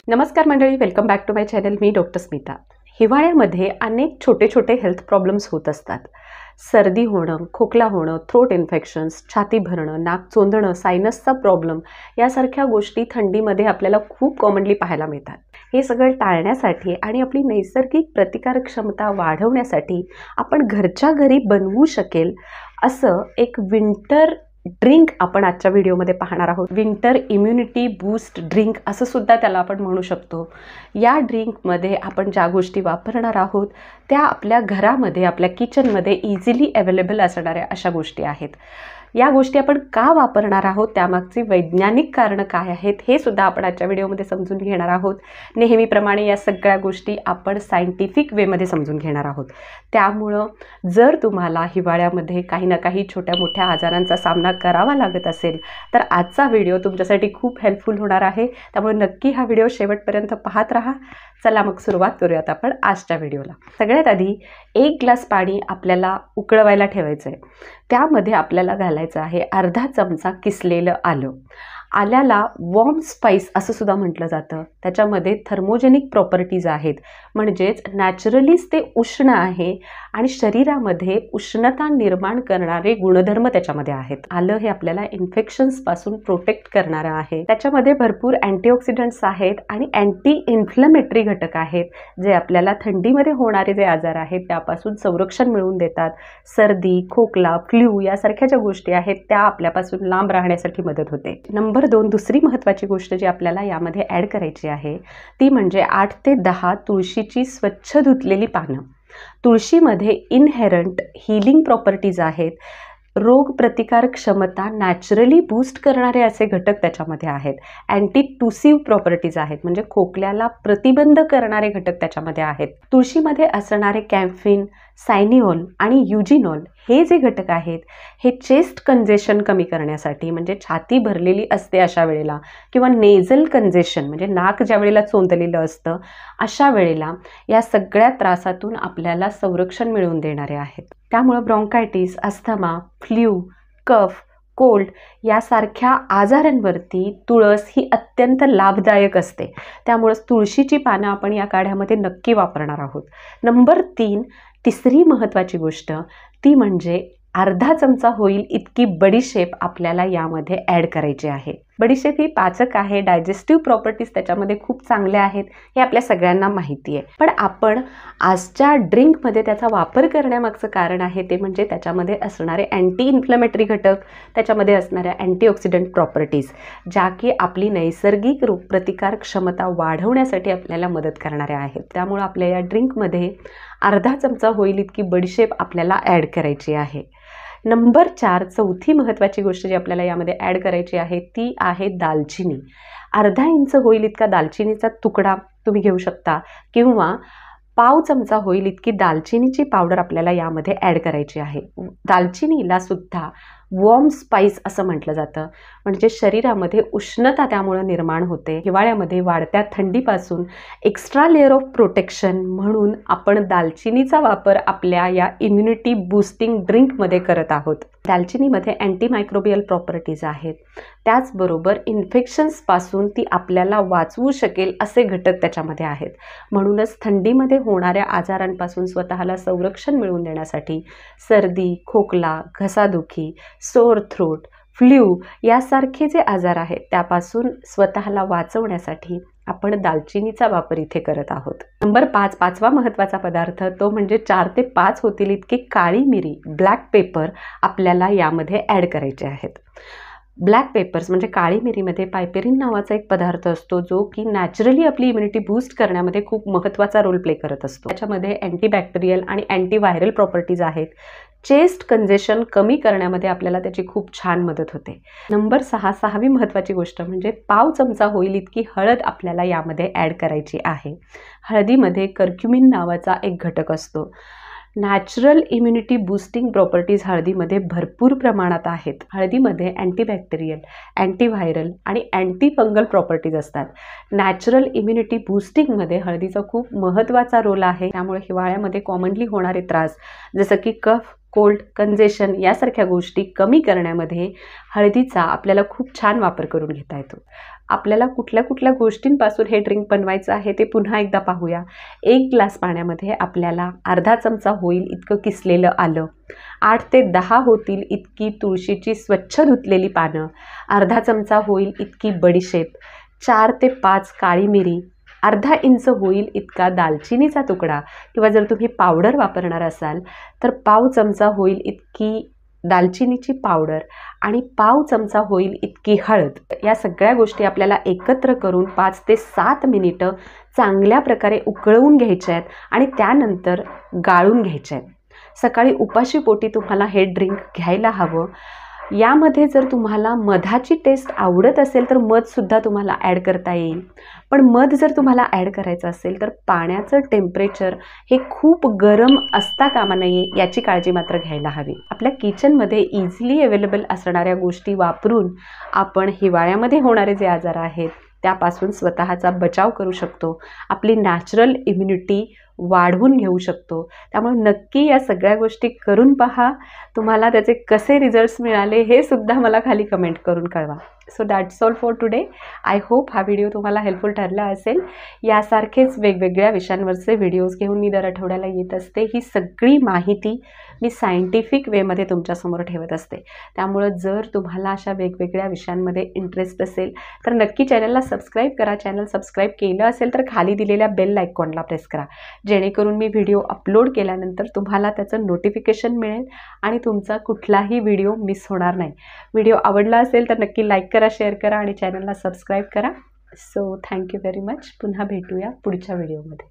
नमस्कार मंडळी, welcome back to my channel. मी डॉक्टर स्मिता. हिवाळ्यामध्ये अनेक छोटे छोटे हेल्थ प्रॉब्लेम्स होत असतात. सर्दी होणं, खोकला होणं, थ्रोट इन्फेक्शन्स, छाती भरणं, नाक चोंदणं, सायनसचा प्रॉब्लेम यासारख्या गोष्टी थंडीमध्ये आपल्याला खूप कॉमनली पाहायला मिळतात. हे सगळं टाळण्यासाठी आणि आपली नैसर्गिक प्रतिकारक क्षमता वाढवण्यासाठी आपण घरच्या घरी बनवू शकेल असं एक विंटर ड्रिंक आपण आजच्या व्हिडिओमध्ये पाहणार आहोत. विंटर इम्युनिटी बूस्ट ड्रिंक असं सुद्धा त्याला आपण म्हणू शकतो. या ड्रिंकमध्ये आपण ज्या गोष्टी वापरणार आहोत त्या आपल्या घरामध्ये, आपल्या किचनमध्ये इझिली अवेलेबल असणाऱ्या अशा गोष्टी आहेत. या गोष्टी आपण का वापरणार आहोत, त्यामागची वैज्ञानिक कारणं काय आहेत हे सुद्धा आपण आजच्या व्हिडिओमध्ये समजून घेणार आहोत. नेहमीप्रमाणे या सगळ्या गोष्टी आपण सायंटिफिक वेमध्ये समजून घेणार आहोत. त्यामुळं जर तुम्हाला हिवाळ्यामध्ये काही ना काही छोट्या मोठ्या आजारांचा सामना करावा लागत असेल तर आजचा व्हिडिओ तुमच्यासाठी खूप हेल्पफुल होणार आहे. त्यामुळे नक्की हा व्हिडिओ शेवटपर्यंत पाहत राहा. चला मग सुरुवात करूयात आपण आजच्या व्हिडिओला. सगळ्यात आधी 1 ग्लास पाणी आपल्याला उकळवायला ठेवायचं आहे. त्यामध्ये आपल्याला घालायचं आहे अर्धा चमचा किसलेलं आलं. आल्याला वॉर्म स्पाइस असं सुद्धा म्हटलं जातं. त्याच्यामध्ये थर्मोजेनिक प्रॉपर्टीज आहेत, म्हणजेच नॅचरलीच ते उष्ण आहे आणि शरीरामध्ये उष्णता निर्माण करणारे गुणधर्म त्याच्यामध्ये आहेत. आलं हे आपल्याला इन्फेक्शन्सपासून प्रोटेक्ट करणारं आहे. त्याच्यामध्ये भरपूर अँटीऑक्सिडंट्स आहेत आणि अँटी इन्फ्लमेटरी घटक आहेत जे आपल्याला थंडीमध्ये होणारे जे आजार आहेत त्यापासून संरक्षण मिळवून देतात. सर्दी, खोकला, फ्ल्यू यासारख्या ज्या गोष्टी आहेत त्या आपल्यापासून लांब राहण्यासाठी मदत होते. नंबर 2, दुसरी महत्त्वाची गोष्ट जी आपल्याला यामध्ये ॲड करायची आहे ती म्हणजे 8 ते 10 तुळशीची स्वच्छ धुतलेली पानं. तुळशीमध्ये इनहेरंट हीलिंग प्रॉपर्टीज आहेत. रोग प्रतिकारक क्षमता नॅचरली बूस्ट करणारे असे घटक त्याच्यामध्ये आहेत. अँटी टुसिव्ह प्रॉपर्टीज आहेत, म्हणजे खोकल्याला प्रतिबंध करणारे घटक त्याच्यामध्ये आहेत. तुळशीमध्ये असणारे कॅम्फिन, सायनिओल आणि युजिनॉल हे जे घटक आहेत हे चेस्ट कंजेशन कमी करण्यासाठी, म्हणजे छाती भरलेली असते अशा वेळेला, किंवा नेझल कंजेशन म्हणजे नाक ज्या वेळेला चोंदलेलं असतं अशा वेळेला या सगळ्या त्रासातून आपल्याला संरक्षण मिळवून देणारे आहेत. त्यामुळं ब्रॉन्कायटिस, अस्थमा, फ्ल्यू, कफ, कोल्ड यासारख्या आजारांवरती तुळस ही अत्यंत लाभदायक असते. त्यामुळंच तुळशीची पानं आपण या काढ्यामध्ये नक्की वापरणार आहोत. नंबर 3, तिसरी महत्त्वाची गोष्ट ती म्हणजे अर्धा चमचा होईल इतकी बडीशेप आपल्याला यामध्ये ॲड करायची आहे. बडीशेप ही पाचक आहे. डायजेस्टिव्ह प्रॉपर्टीज त्याच्यामध्ये खूप चांगल्या आहेत हे आपल्या सगळ्यांना माहिती आहे. पण आपण आजच्या ड्रिंकमध्ये त्याचा वापर करण्यामागचं कारण आहे ते म्हणजे त्याच्यामध्ये असणारे अँटी इन्फ्लमेटरी घटक, त्याच्यामध्ये असणाऱ्या अँटीऑक्सिडंट प्रॉपर्टीज ज्या की आपली नैसर्गिक रोगप्रतिकार क्षमता वाढवण्यासाठी आपल्याला मदत करणाऱ्या आहेत. त्यामुळे आपल्या या ड्रिंकमध्ये अर्धा चमचा होईल इतकी बडीशेप आपल्याला ॲड करायची आहे. नंबर 4, चौथी महत्त्वाची गोष्ट जी आपल्याला यामध्ये ॲड करायची आहे ती आहे दालचिनी. अर्धा इंच होईल इतका दालचिनीचा तुकडा तुम्ही घेऊ शकता, किंवा पाव चमचा होईल इतकी दालचिनीची पावडर आपल्याला यामध्ये ॲड करायची आहे. दालचिनीला सुद्धा वॉर्म स्पाइस असं म्हटलं जातं, म्हणजे शरीरामध्ये उष्णता त्यामुळे निर्माण होते. हिवाळ्यामध्ये वाढत्या थंडीपासून एक्स्ट्रा लेअर ऑफ प्रोटेक्शन म्हणून आपण दालचिनीचा वापर आपल्या या इम्युनिटी बूस्टिंग ड्रिंकमध्ये करत आहोत. दालचिनीमध्ये अँटीमायक्रोबियल प्रॉपर्टीज आहेत. त्याचबरोबर इन्फेक्शन्सपासून ती आपल्याला वाचवू शकेल असे घटक त्याच्यामध्ये आहेत. म्हणूनच थंडीमध्ये होणाऱ्या आजारांपासून स्वतःला संरक्षण मिळवून देण्यासाठी सर्दी, खोकला, घसादुखी, सोअर थ्रोट, फ्ल्यू यासारखे जे आजार आहेत त्यापासून स्वतःला वाचवण्यासाठी आपण दालचिनीचा वापर इथे करत आहोत. नंबर 5, पाचवा महत्त्वाचा पदार्थ तो म्हणजे 4 ते 5 होतील इतकी काळी मिरी, ब्लॅक पेपर आपल्याला यामध्ये ॲड करायचे आहेत. ब्लॅक पेपर्स म्हणजे काळी मिरीमध्ये पायपेरिन नावाचा एक पदार्थ असतो जो की नॅचरली आपली इम्युनिटी बूस्ट करण्यामध्ये खूप महत्त्वाचा रोल प्ले करत असतो. त्याच्यामध्ये अँटीबॅक्टेरियल आणि अँटीव्हायरल प्रॉपर्टीज आहेत. चेस्ट कंजेशन कमी करण्यामध्ये आपल्याला त्याची खूप छान मदत होते. नंबर 6, सहावी महत्त्वाची गोष्ट म्हणजे पाव चमचा होईल इतकी हळद आपल्याला यामध्ये ॲड करायची आहे. हळदीमध्ये कर्क्युमिन नावाचा एक घटक असतो. नॅचरल इम्युनिटी बूस्टिंग प्रॉपर्टीज हळदीमध्ये भरपूर प्रमाणात आहेत. हळदीमध्ये अँटीबॅक्टेरियल, अँटीव्हायरल आणि अँटी फंगल प्रॉपर्टीज असतात. नॅचरल इम्युनिटी बूस्टिंगमध्ये हळदीचा खूप महत्त्वाचा रोल आहे. त्यामुळे हिवाळ्यामध्ये कॉमनली होणारे त्रास जसं की कफ, कोल्ड, कंजेशन यासारख्या गोष्टी कमी करण्यामध्ये हळदीचा आपल्याला खूप छान वापर करून घेता येतो. आपल्याला कुठल्या कुठल्या गोष्टींपासून हे ड्रिंक बनवायचं आहे ते पुन्हा एकदा पाहूया. 1 ग्लास पाण्यामध्ये आपल्याला अर्धा चमचा होईल इतकं किसलेलं आलं, 8 ते 10 होतील इतकी तुळशीची स्वच्छ धुतलेली पानं, अर्धा चमचा होईल इतकी बडीशेप, 4 ते 5 काळी मिरी, अर्धा इंच होईल इतका दालचिनीचा तुकडा किंवा जर तुम्ही पावडर वापरणार असाल तर पाव चमचा होईल इतकी दालचिनीची पावडर आणि पाव चमचा होईल इतकी हळद. या सगळ्या गोष्टी आपल्याला एकत्र करून 5 ते 7 मिनिटं चांगल्या प्रकारे उकळवून घ्यायच्या आहेत आणि त्यानंतर गाळून घ्यायच्या आहेत. सकाळी उपाशी पोटी तुम्हाला हे ड्रिंक घ्यायला हवं. यामध्ये जर तुम्हाला मधाची टेस्ट आवडत असेल तर मधसुद्धा तुम्हाला ॲड करता येईल. पण मध जर तुम्हाला ॲड करायचं असेल तर पाण्याचं टेम्परेचर हे खूप गरम असता कामा नये याची काळजी मात्र घ्यायला हवी. आपल्या किचनमध्ये इझिली अवेलेबल असणाऱ्या गोष्टी वापरून आपण हिवाळ्यामध्ये होणारे जे आजार आहेत त्यापासून स्वतःचा बचाव करू शकतो. आपली नॅचरल इम्युनिटी वाढवून घेऊ शकतो. त्यामुळे नक्की या सगळ्या गोष्टी करून पहा. तुम्हाला त्याचे कसे रिझल्ट्स मिळाले हे सुद्धा मला खाली कमेंट करून कळवा. So that's all for today. I hope हा व्हिडिओ तुम्हाला हेल्पफुल ठरला असेल. यासारखेच वेगवेगळ्या विषयांवरचे व्हिडिओज घेऊन मी दर आठवड्याला येत असते. ही सगळी माहिती मी सायंटिफिक वेमध्ये तुमच्यासमोर ठेवत असते. त्यामुळं जर तुम्हाला अशा वेगवेगळ्या विषयांमध्ये इंटरेस्ट असेल तर नक्की चॅनलला सबस्क्राईब करा. चॅनल सबस्क्राईब केलं असेल तर खाली दिलेल्या बेल आयकॉनला प्रेस करा, जेणेकरून मी व्हिडिओ अपलोड केल्यानंतर तुम्हाला त्याचं नोटिफिकेशन मिळेल आणि तुमचा कुठलाही व्हिडिओ मिस होणार नाही. व्हिडिओ आवडला असेल तर नक्की लाईक करा, शेअर करा आणि चॅनलला सबस्क्राईब करा. So thank you very much. पुन्हा भेटूया पुढच्या व्हिडिओमध्ये.